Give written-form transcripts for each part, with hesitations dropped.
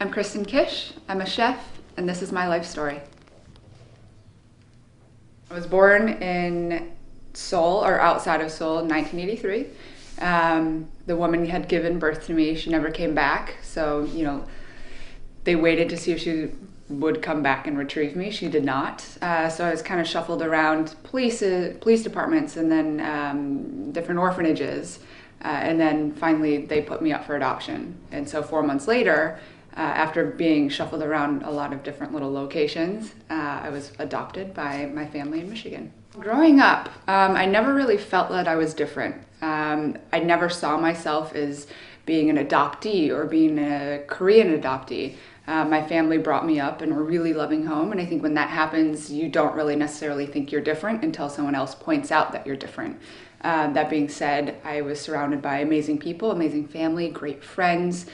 I'm Kristen Kish, I'm a chef, and this is my life story. I was born in Seoul, or outside of Seoul, in 1983. The woman had given birth to me, she never came back, so, they waited to see if she would come back and retrieve me. She did not. So I was kind of shuffled around police departments and then different orphanages. And then finally they put me up for adoption. And so 4 months later, after being shuffled around a lot of different little locations, I was adopted by my family in Michigan. Growing up, I never really felt that I was different. I never saw myself as being an adoptee or being a Korean adoptee. My family brought me up in a really loving home, and I think when that happens, you don't really necessarily think you're different until someone else points out that you're different. That being said, I was surrounded by amazing people, amazing family, great friends,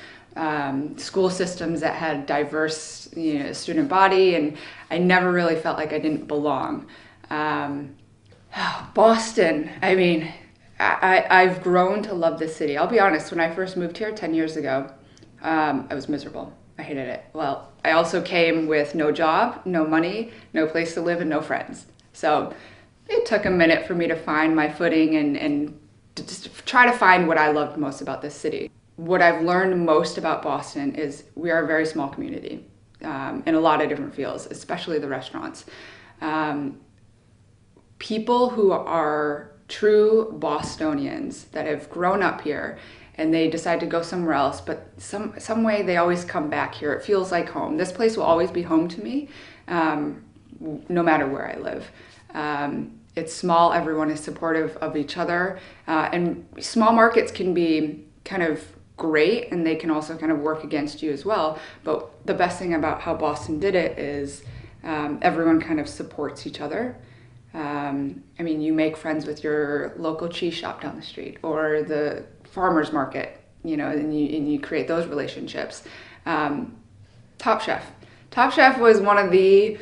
school systems that had diverse student body, and I never really felt like I didn't belong. Boston, I've grown to love this city. I'll be honest, when I first moved here 10 years ago, I was miserable. I hated it. Well, I also came with no job, no money, no place to live, and no friends. So it took a minute for me to find my footing and to just try to find what I loved most about this city. What I've learned most about Boston is we are a very small community in a lot of different fields, especially the restaurants. People who are true Bostonians that have grown up here and they decide to go somewhere else, but some way they always come back here. It feels like home. This place will always be home to me, no matter where I live. It's small, everyone is supportive of each other, and small markets can be kind of great, and they can also kind of work against you as well. But the best thing about how Boston did it is everyone kind of supports each other. You make friends with your local cheese shop down the street or the farmer's market, and you create those relationships. Top Chef. Top Chef was one of the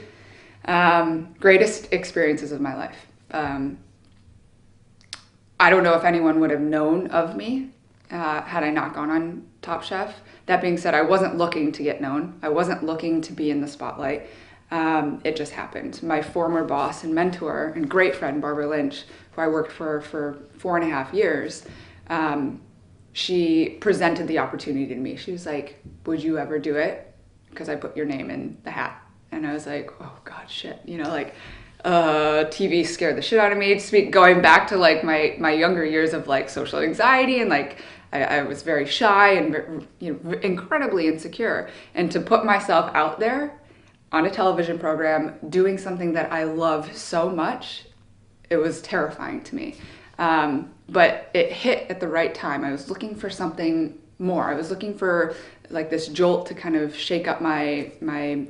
greatest experiences of my life. I don't know if anyone would have known of me had I not gone on Top Chef. That being said, I wasn't looking to get known. I wasn't looking to be in the spotlight. It just happened. My former boss and mentor and great friend, Barbara Lynch, who I worked for 4.5 years, she presented the opportunity to me. She was like, would you ever do it? Because I put your name in the hat. And I was like, oh God, shit. TV scared the shit out of me. Going back to like my younger years of like social anxiety, and like I was very shy and incredibly insecure. And to put myself out there on a television program, doing something that I love so much, it was terrifying to me. But it hit at the right time. I was looking for something more. I was looking for like this jolt to kind of shake up my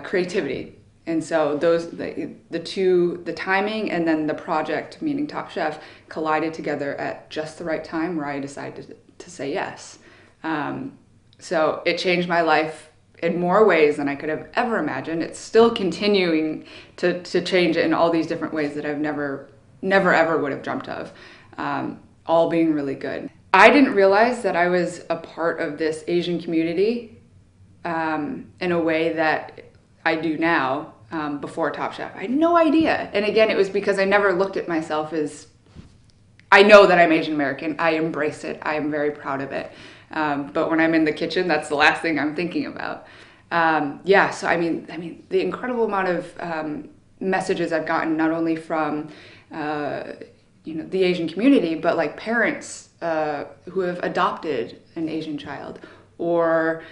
creativity. And so the timing and then the project, meaning Top Chef, collided together at just the right time where I decided to say yes. So it changed my life in more ways than I could have ever imagined. It's still continuing to change it in all these different ways that I've never ever would have dreamt of, all being really good. I didn't realize that I was a part of this Asian community in a way that I do now before Top Chef. I had no idea. And again, it was because I never looked at myself as, I know that I'm Asian American. I embrace it. I am very proud of it. But when I'm in the kitchen, that's the last thing I'm thinking about. So the incredible amount of messages I've gotten, not only from the Asian community, but like parents who have adopted an Asian child, or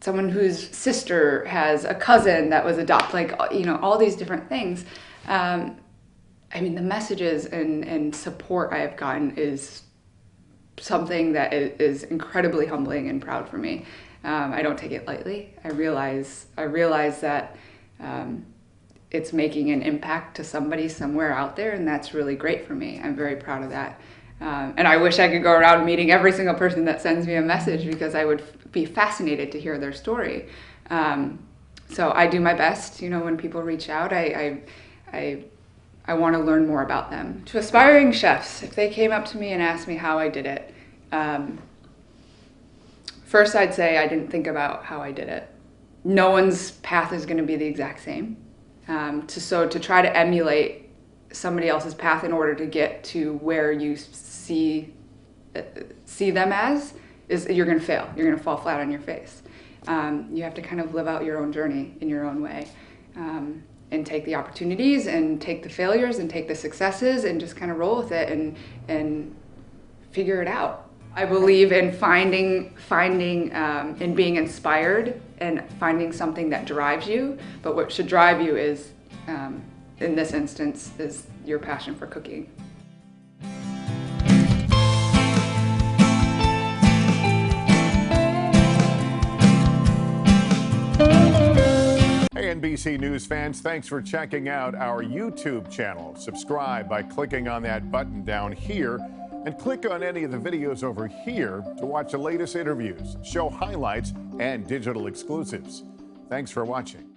someone whose sister has a cousin that was adopted, all these different things. The messages and support I have gotten is something that is incredibly humbling and proud for me. I don't take it lightly. I realize that it's making an impact to somebody somewhere out there, and that's really great for me. I'm very proud of that. And I wish I could go around meeting every single person that sends me a message, because I would be fascinated to hear their story. So I do my best, when people reach out, I want to learn more about them. To aspiring chefs, if they came up to me and asked me how I did it, First, I'd say I didn't think about how I did it. No one's path is going to be the exact same. To try to emulate somebody else's path in order to get to where you see them as, you're going to fail. You're going to fall flat on your face. You have to kind of live out your own journey in your own way, and take the opportunities and take the failures and take the successes and just kind of roll with it and figure it out. I believe in finding in being inspired and finding something that drives you, but what should drive you is, in this instance, is your passion for cooking. Hey, NBC News fans, thanks for checking out our YouTube channel. Subscribe by clicking on that button down here, and click on any of the videos over here to watch the latest interviews, show highlights, and digital exclusives. Thanks for watching.